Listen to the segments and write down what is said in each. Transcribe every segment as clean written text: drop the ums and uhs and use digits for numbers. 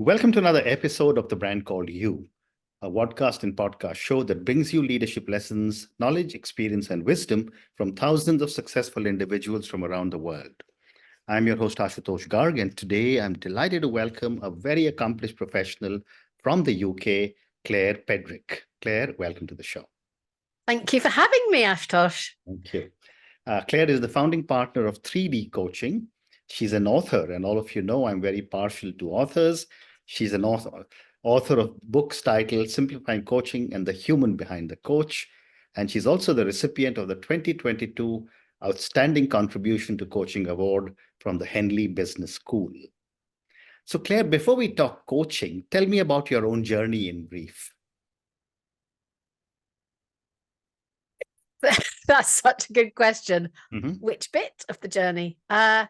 Welcome to another episode of The Brand Called You, a podcast and podcast show that brings you leadership lessons, knowledge, experience, and wisdom from thousands of successful individuals from around the world. I'm your host, Ashutosh Garg, and today I'm delighted to welcome a very accomplished professional from the UK, Claire Pedrick. Claire, welcome to the show. Thank you for having me, Ashutosh. Thank you. Claire is the founding partner of 3D Coaching. She's an author, and all of you know I'm very partial to authors. She's an author of books titled Simplifying Coaching and the Human Behind the Coach. And she's also the recipient of the 2022 Outstanding Contribution to Coaching Award from the Henley Business School. So Claire, before we talk coaching, tell me about your own journey in brief. That's such a good question. Mm-hmm. Which bit of the journey? I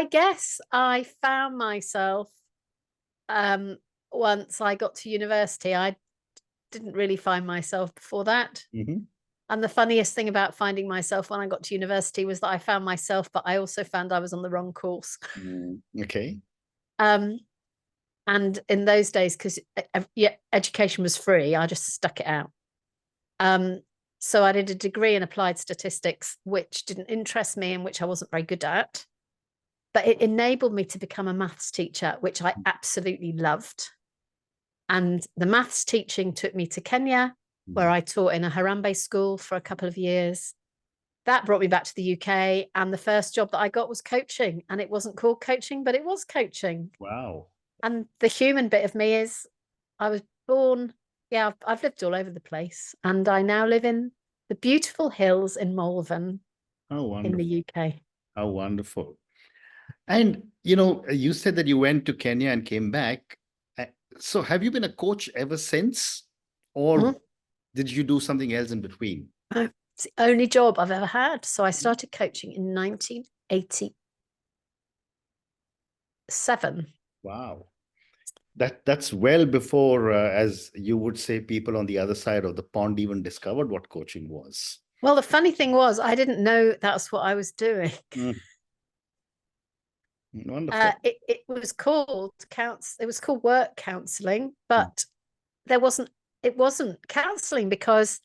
guess I found myself once I got to university. I didn't really find myself before that. Mm-hmm. And the funniest thing about finding myself when I got to university was that I found myself, but I also found I was on the wrong course. Okay. And in those days, because education was free, I just stuck it out. So I did a degree in applied statistics, which didn't interest me and which I wasn't very good at. But it enabled me to become a maths teacher, which I absolutely loved. And the maths teaching took me to Kenya, where I taught in a Harambee school for a couple of years. That brought me back to the UK. And the first job that I got was coaching. And it wasn't called coaching, but it was coaching. Wow. And the human bit of me is I was born... Yeah, I've lived all over the place, and I now live in the beautiful hills in Malvern in the UK. How wonderful. And, you said that you went to Kenya and came back. So have you been a coach ever since? Or did you do something else in between? It's the only job I've ever had. So I started coaching in 1987. Wow. That's well before, as you would say, people on the other side of the pond even discovered what coaching was. Well, the funny thing was, I didn't know that's what I was doing. Wonderful. It was called work counselling, but it wasn't counselling because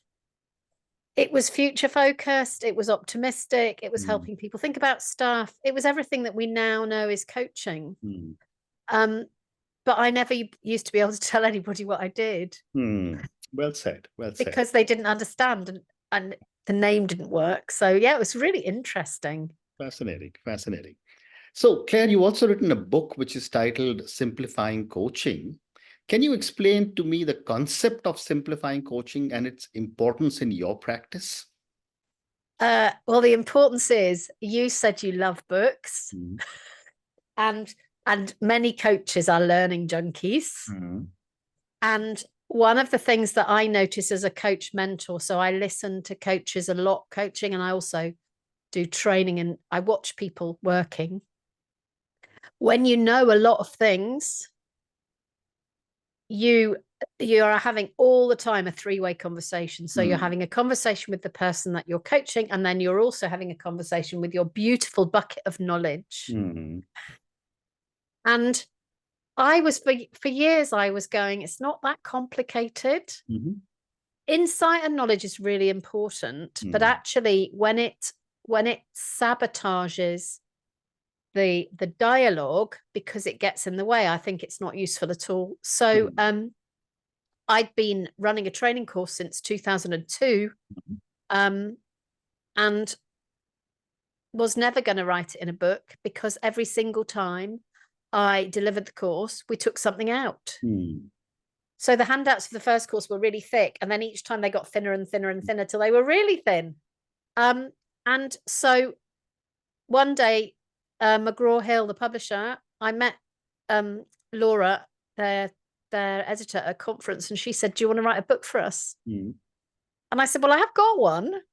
it was future focused, it was optimistic, it was helping people think about stuff. It was everything that we now know is coaching. But I never used to be able to tell anybody what I did. Well said. Because they didn't understand and the name didn't work. So yeah, it was really interesting. Fascinating. So Claire, you've also written a book which is titled Simplifying Coaching. Can you explain to me the concept of simplifying coaching and its importance in your practice? Well, the importance is, you said you love books. And many coaches are learning junkies. And one of the things that I notice as a coach mentor, so I listen to coaches a lot coaching, and I also do training and I watch people working. When you know a lot of things, you are having all the time a three-way conversation. So you're having a conversation with the person that you're coaching, and then you're also having a conversation with your beautiful bucket of knowledge. And I was, for years, I was going, it's not that complicated. Insight and knowledge is really important, but actually when it sabotages the dialogue because it gets in the way, I think it's not useful at all. So I'd been running a training course since 2002 and was never going to write it in a book, because every single time I delivered the course, we took something out. So the handouts for the first course were really thick, and then each time they got thinner and thinner and thinner till they were really thin. And so one day, McGraw-Hill, the publisher, I met Laura, their editor, at a conference, and she said, "Do you want to write a book for us?" And I said, "Well, I have got one,"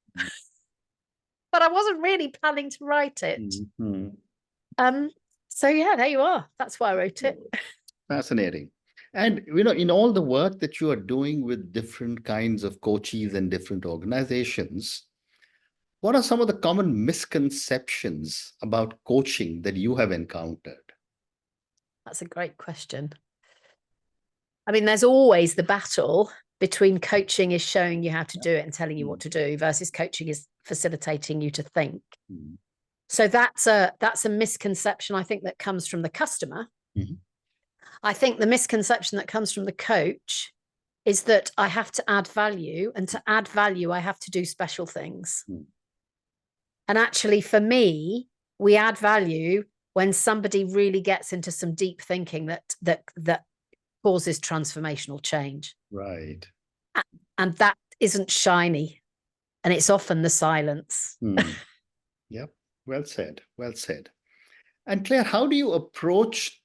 but I wasn't really planning to write it. So yeah, there you are. That's why I wrote it. Fascinating. And, in all the work that you are doing with different kinds of coaches and different organizations, what are some of the common misconceptions about coaching that you have encountered? That's a great question. I mean, there's always the battle between coaching is showing you how to do it and telling you what to do versus coaching is facilitating you to think. So that's a misconception, I think, that comes from the customer. I think the misconception that comes from the coach is that I have to add value, and to add value, I have to do special things. And actually, for me, we add value when somebody really gets into some deep thinking that causes transformational change. Right. And that isn't shiny. And it's often the silence. Yep. Well said. Well said. And Claire, how do you approach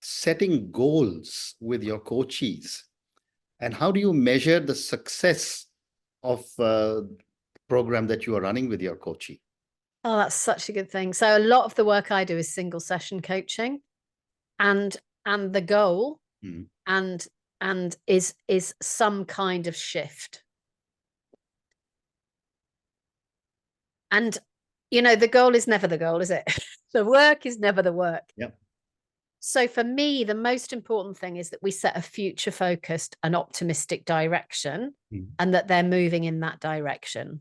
setting goals with your coachees? And how do you measure the success of the program that you are running with your coachee? Oh, that's such a good thing. So a lot of the work I do is single session coaching, and the goal and is some kind of shift. And the goal is never the goal, is it? The work is never the work. Yep. So for me, the most important thing is that we set a future focused and optimistic direction, and that they're moving in that direction.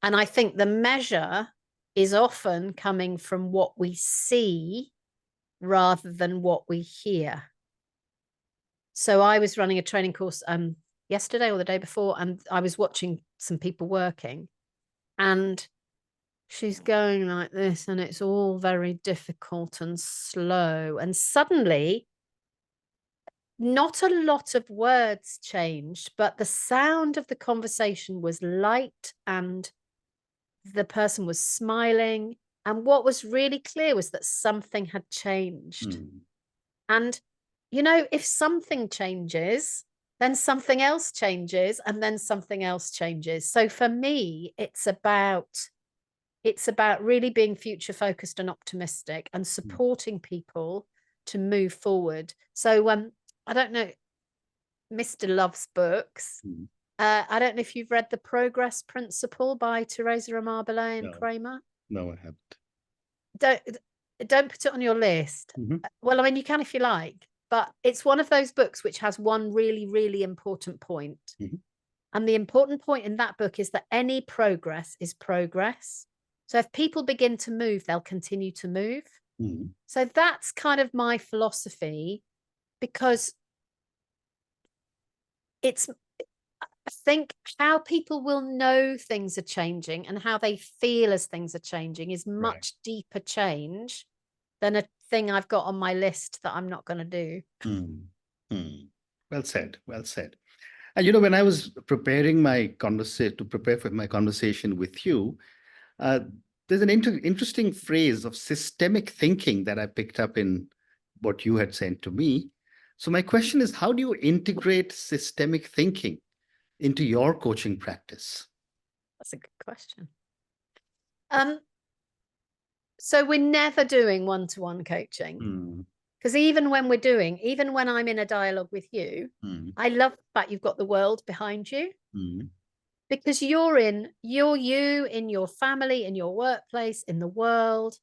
And I think the measure is often coming from what we see rather than what we hear. So I was running a training course yesterday or the day before, and I was watching some people working, and she's going like this, and it's all very difficult and slow. And suddenly, not a lot of words changed, but the sound of the conversation was light, and the person was smiling. And what was really clear was that something had changed. And, if something changes, then something else changes, and then something else changes. So for me, it's about really being future focused and optimistic and supporting people to move forward. So I don't know, Mr. Love's books. I don't know if you've read The Progress Principle by Teresa Amabile and Kramer. No, I haven't. Don't put it on your list. Well, I mean, you can if you like, but it's one of those books which has one really, really important point. And the important point in that book is that any progress is progress. So if people begin to move, they'll continue to move. So that's kind of my philosophy, because I think how people will know things are changing and how they feel as things are changing is much deeper change than a thing I've got on my list that I'm not going to do. Well said. Well said. And when I was preparing my conversation to prepare for my conversation with you, there's an interesting phrase of systemic thinking that I picked up in what you had sent to me. So my question is, how do you integrate systemic thinking into your coaching practice? That's a good question. So we're never doing one-to-one coaching, because even when I'm in a dialogue with you, I love the fact you've got the world behind you, because you're you in your family, in your workplace, in the world.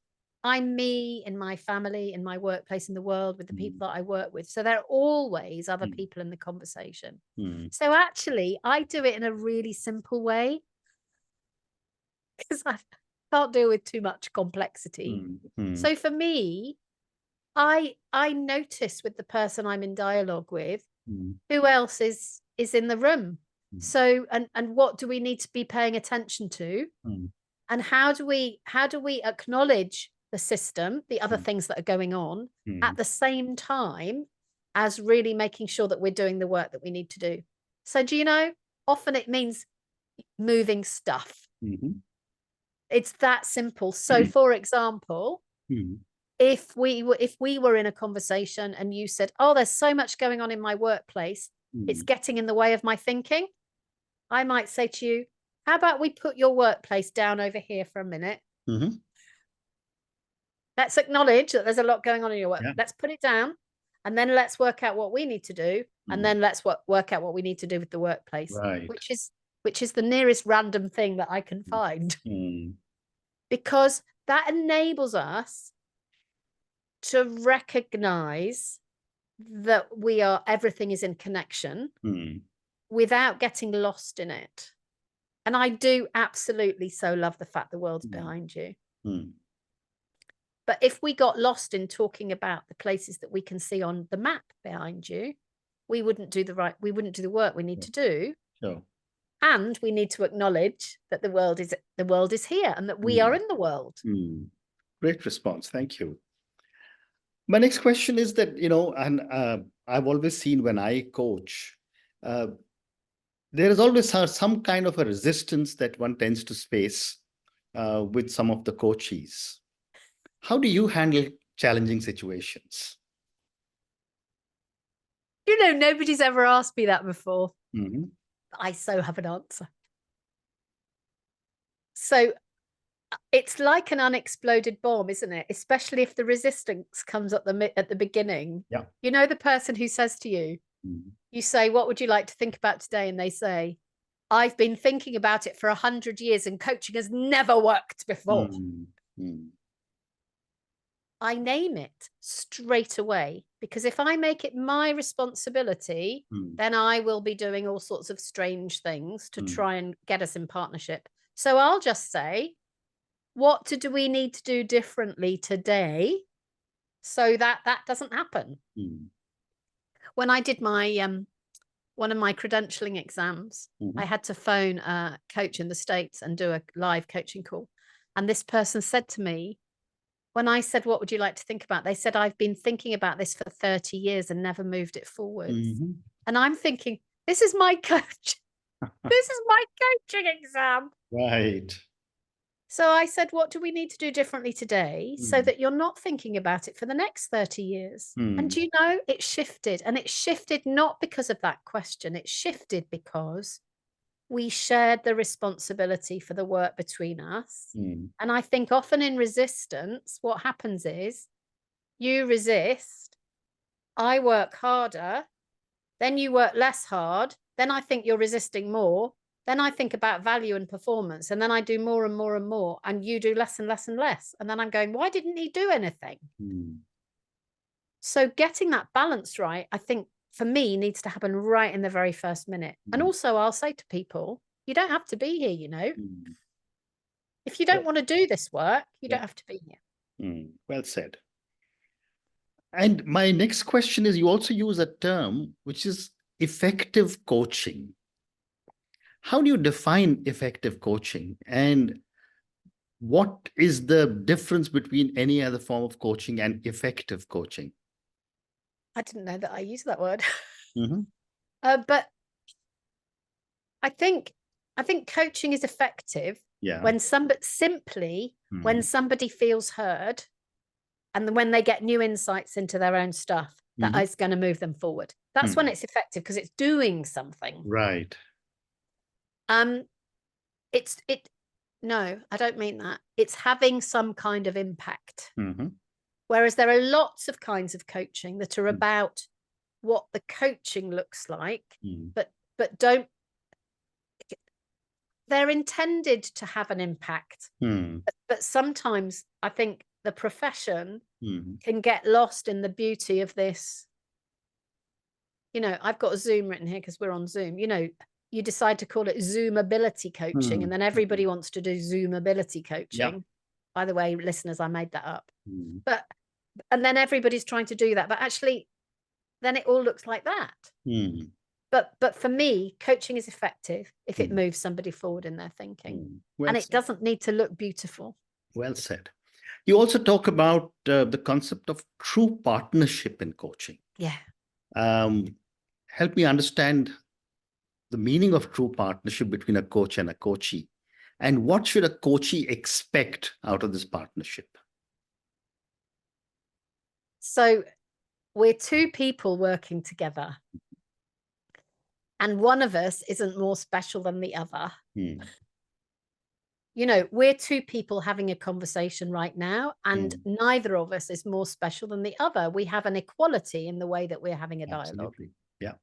I'm me in my family, in my workplace, in the world, with the people that I work with. So there are always other people in the conversation. So actually, I do it in a really simple way, because I can't deal with too much complexity. So for me, I notice with the person I'm in dialogue with, who else is in the room. So and what do we need to be paying attention to? And how do we acknowledge the system, the other things that are going on, at the same time as really making sure that we're doing the work that we need to do? So often it means moving stuff. It's that simple. So for example, if we were in a conversation and you said, oh, there's so much going on in my workplace, it's getting in the way of my thinking, I might say to you, how about we put your workplace down over here for a minute? Let's acknowledge that there's a lot going on in your work. Let's put it down, and then let's work out what we need to do, and then let's work out what we need to do with the workplace, which is the nearest random thing that I can find. Because that enables us to recognize that everything is in connection without getting lost in it. And I do absolutely so love the fact the world's behind you. But if we got lost in talking about the places that we can see on the map behind you, we wouldn't do the work we need to do. Sure. And we need to acknowledge that the world is here and that we are in the world. Great response. Thank you. My next question is that, and I've always seen when I coach, there is always some kind of a resistance that one tends to face with some of the coachees. How do you handle challenging situations? Nobody's ever asked me that before. I so have an answer. So it's like an unexploded bomb, isn't it? Especially if the resistance comes at the beginning. Yeah. The person who says to you, you say, what would you like to think about today? And they say, I've been thinking about it for 100 years and coaching has never worked before. I name it straight away, because if I make it my responsibility, then I will be doing all sorts of strange things to try and get us in partnership. So I'll just say, what do we need to do differently today so that doesn't happen? When I did my one of my credentialing exams, I had to phone a coach in the States and do a live coaching call. And this person said to me, when I said, what would you like to think about? They said, I've been thinking about this for 30 years and never moved it forward. And I'm thinking, this is my coach. This is my coaching exam. Right. So I said, what do we need to do differently today so that you're not thinking about it for the next 30 years? And it shifted. And it shifted not because of that question. It shifted because we shared the responsibility for the work between us. And I think often in resistance, what happens is you resist, I work harder, then you work less hard, then I think you're resisting more, then I think about value and performance, and then I do more and more and more, and you do less and less and less. And then I'm going, why didn't he do anything? So getting that balance right, I think, for me, needs to happen right in the very first minute. And also I'll say to people, you don't have to be here, If you don't want to do this work, you don't have to be here. Well said. And my next question is, you also use a term, which is effective coaching. How do you define effective coaching? And what is the difference between any other form of coaching and effective coaching? I didn't know that I used that word. But I think coaching is effective when somebody when somebody feels heard, and when they get new insights into their own stuff that is going to move them forward. That's when it's effective, because it's doing something. Right. No, I don't mean that. It's having some kind of impact. Whereas there are lots of kinds of coaching that are about what the coaching looks like, but they're intended to have an impact. But sometimes I think the profession can get lost in the beauty of this. I've got a Zoom written here because we're on Zoom. You decide to call it Zoomability coaching, and then everybody wants to do Zoomability coaching. By the way, listeners, I made that up. And then everybody's trying to do that, but actually then it all looks like that. But for me, coaching is effective if it moves somebody forward in their thinking. Well, and it doesn't need to look beautiful. Well said. You also talk about the concept of true partnership in coaching. Yeah. Help me understand the meaning of true partnership between a coach and a coachee. And what should a coachee expect out of this partnership? So we're two people working together, and one of us isn't more special than the other. We're two people having a conversation right now, and neither of us is more special than the other. We have an equality in the way that we're having a dialogue. Absolutely. Yeah.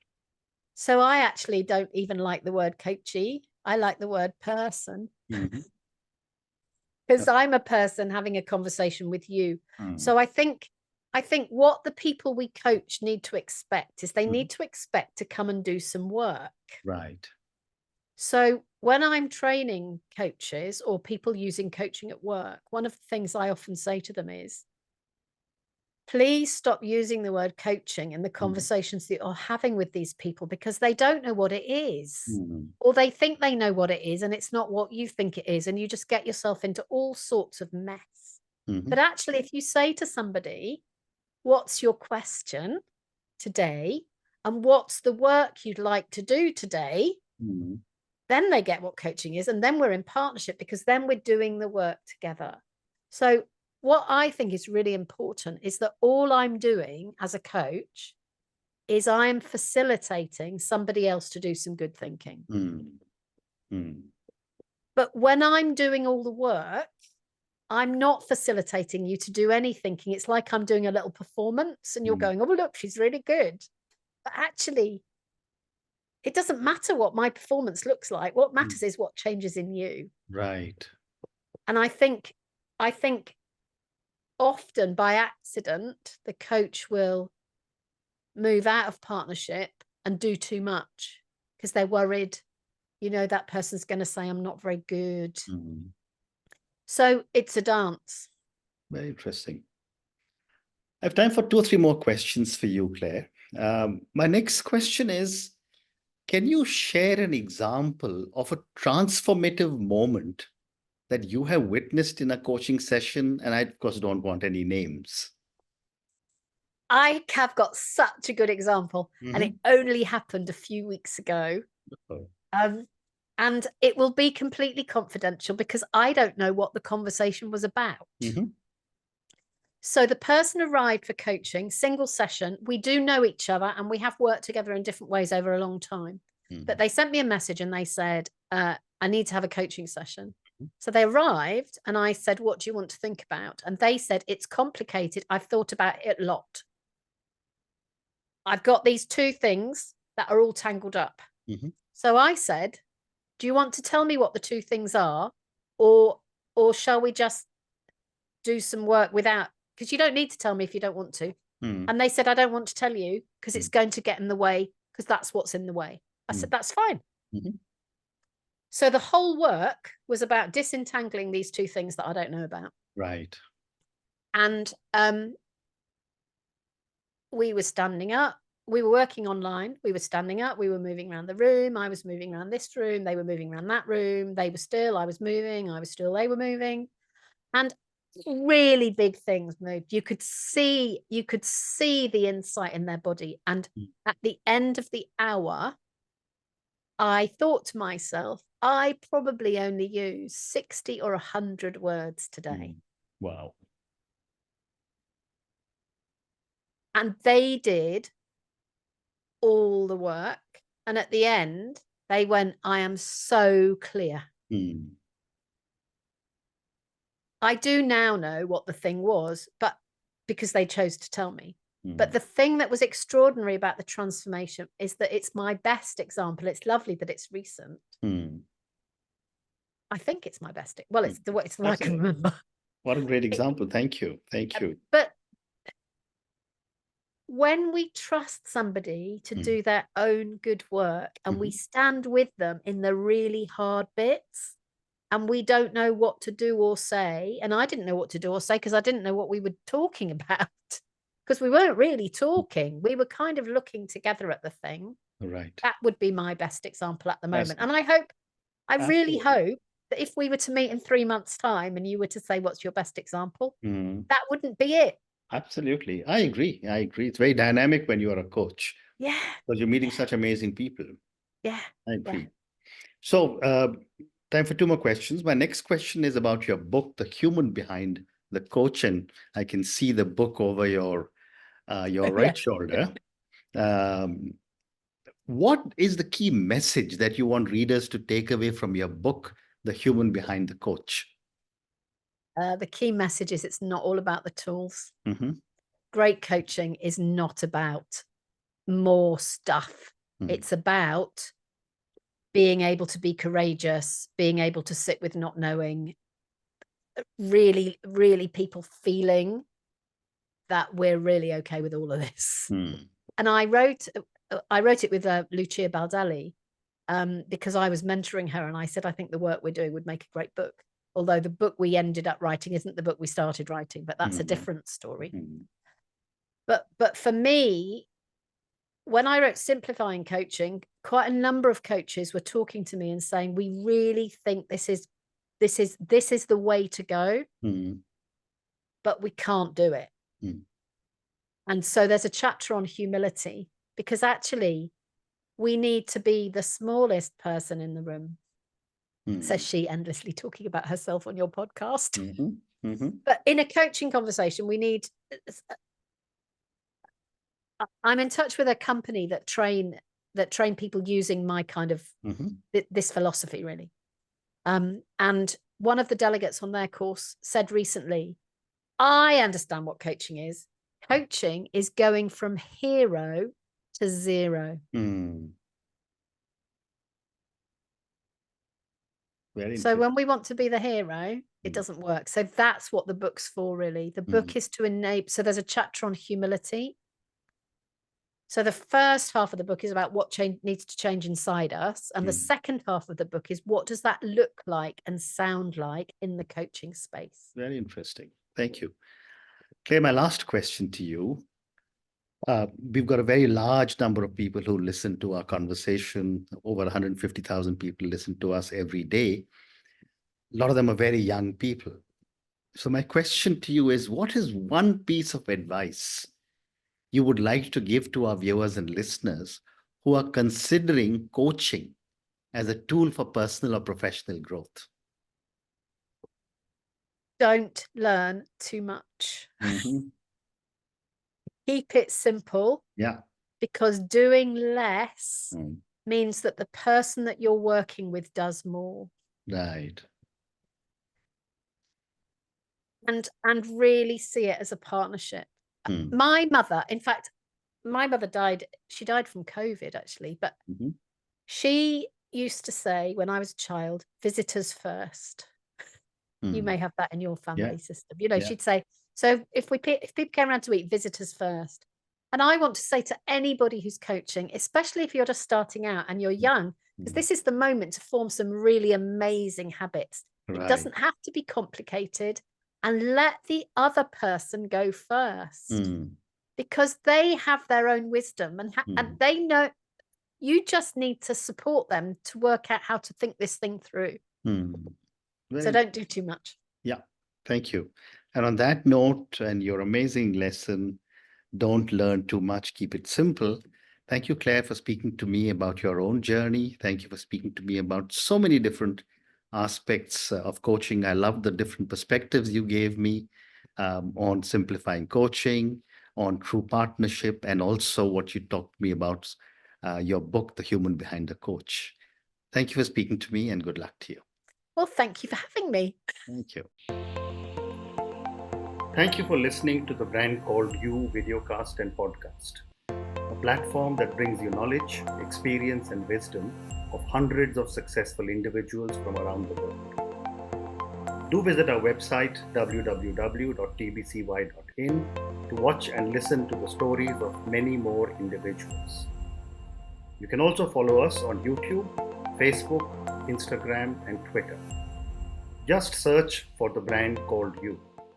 So I actually don't even like the word coachee. I like the word person. Because I'm a person having a conversation with you. So I think I think what the people we coach need to expect is they need to expect to come and do some work. Right. So when I'm training coaches or people using coaching at work, one of the things I often say to them is, please stop using the word coaching in the conversations that you're having with these people, because they don't know what it is. Or they think they know what it is and it's not what you think it is. And you just get yourself into all sorts of mess. But actually, if you say to somebody, what's your question today? And what's the work you'd like to do today? Then they get what coaching is. And then we're in partnership, because then we're doing the work together. So what I think is really important is that all I'm doing as a coach is I'm facilitating somebody else to do some good thinking. But when I'm doing all the work, I'm not facilitating you to do any thinking. It's like I'm doing a little performance and you're going, oh, look, she's really good. But actually, it doesn't matter what my performance looks like. What matters is what changes in you. Right. And I think often by accident, the coach will move out of partnership and do too much because they're worried, that person's going to say, I'm not very good. So it's a dance. Very interesting. I have time for 2 or 3 more questions for you, Claire. My next question is, can you share an example of a transformative moment that you have witnessed in a coaching session? And I, of course, don't want any names. I have got such a good example, and it only happened a few weeks ago. And it will be completely confidential because I don't know what the conversation was about. So the person arrived for coaching, single session. We do know each other and we have worked together in different ways over a long time. But they sent me a message and they said, I need to have a coaching session. So they arrived and I said, what do you want to think about? And they said, it's complicated. I've thought about it a lot. I've got these 2 things that are all tangled up. So I said, do you want to tell me what the 2 things are? Or shall we just do some work without? Because you don't need to tell me if you don't want to. And they said, I don't want to tell you because it's going to get in the way, because that's what's in the way. I said, that's fine. So the whole work was about disentangling these 2 things that I don't know about. Right. And we were standing up. We were working online. We were standing up. We were moving around the room. I was moving around this room. They were moving around that room. They were still. I was moving. I was still. They were moving. And really big things moved. You could see the insight in their body. And at the end of the hour, I thought to myself, I probably only use 60 or 100 words today. Wow. And they did all the work. And at the end, they went, I am so clear. I do now know what the thing was, but because they chose to tell me. But the thing that was extraordinary about the transformation is that it's my best example. It's lovely that it's recent. I think it's my best. Well, it's the way I can remember. What a great example. Thank you. Thank you. But when we trust somebody to do their own good work and we stand with them in the really hard bits and we don't know what to do or say, and I didn't know what to do or say because I didn't know what we were talking about, because we weren't really talking. We were kind of looking together at the thing. Right. That would be my best example at the moment. And I really hope that if we were to meet in 3 months' time and you were to say, what's your best example? That wouldn't be it. Absolutely. I agree. It's very dynamic when you are a coach. Yeah. Because you're meeting such amazing people. Yeah. I agree. Yeah. So time for 2 more questions. My next question is about your book, The Human Behind the Coach. And I can see the book over your right shoulder. What is the key message that you want readers to take away from your book, The Human Behind the Coach? The key message is it's not all about the tools. Great coaching is not about more stuff. It's about being able to be courageous, being able to sit with not knowing, really, really people feeling that we're really okay with all of this. And I wrote it with Lucia Baldelli because I was mentoring her, and I said, I think the work we're doing would make a great book. Although the book we ended up writing isn't the book we started writing, but that's a different story. But for me, when I wrote Simplifying Coaching, quite a number of coaches were talking to me and saying, we really think this is the way to go, but we can't do it. And so there's a chapter on humility, because actually we need to be the smallest person in the room, says she, endlessly talking about herself on your podcast. But in a coaching conversation, we need, I'm in touch with a company that train people using my kind of this philosophy, really. And one of the delegates on their course said recently, I understand what coaching is. Coaching is going from hero to zero. So when we want to be the hero, it doesn't work. So that's what the book's for, really. The book is to enable. So there's a chapter on humility. So the first half of the book is about what needs to change inside us. And the second half of the book is, what does that look like and sound like in the coaching space? Very interesting. Thank you. Claire, my last question to you. We've got a very large number of people who listen to our conversation. Over 150,000 people listen to us every day. A lot of them are very young people. So my question to you is, what is one piece of advice you would like to give to our viewers and listeners who are considering coaching as a tool for personal or professional growth? Don't learn too much. Keep it simple. Yeah. Because doing less means that the person that you're working with does more. Right. And really see it as a partnership. My mother, in fact, my mother died. She died from COVID, actually. But she used to say, when I was a child, visitors first. You may have that in your family system. You know, she'd say, so if people came around to eat, visitors first. And I want to say to anybody who's coaching, especially if you're just starting out and you're young, because this is the moment to form some really amazing habits. It doesn't have to be complicated, and let the other person go first, because they have their own wisdom and they know. You just need to support them to work out how to think this thing through. So don't do too much. Yeah, thank you. And on that note, and your amazing lesson, don't learn too much, keep it simple. Thank you, Claire, for speaking to me about your own journey. Thank you for speaking to me about so many different aspects of coaching. I love the different perspectives you gave me on simplifying coaching, on true partnership, and also what you talked to me about your book, The Human Behind the Coach. Thank you for speaking to me, and good luck to you. Well, thank you for having me. Thank you. Thank you for listening to the Brand Called You videocast and podcast, a platform that brings you knowledge, experience, and wisdom of hundreds of successful individuals from around the world. Do visit our website, www.tbcy.in, to watch and listen to the stories of many more individuals. You can also follow us on YouTube, Facebook, Instagram, and Twitter. Just search for The Brand Called You.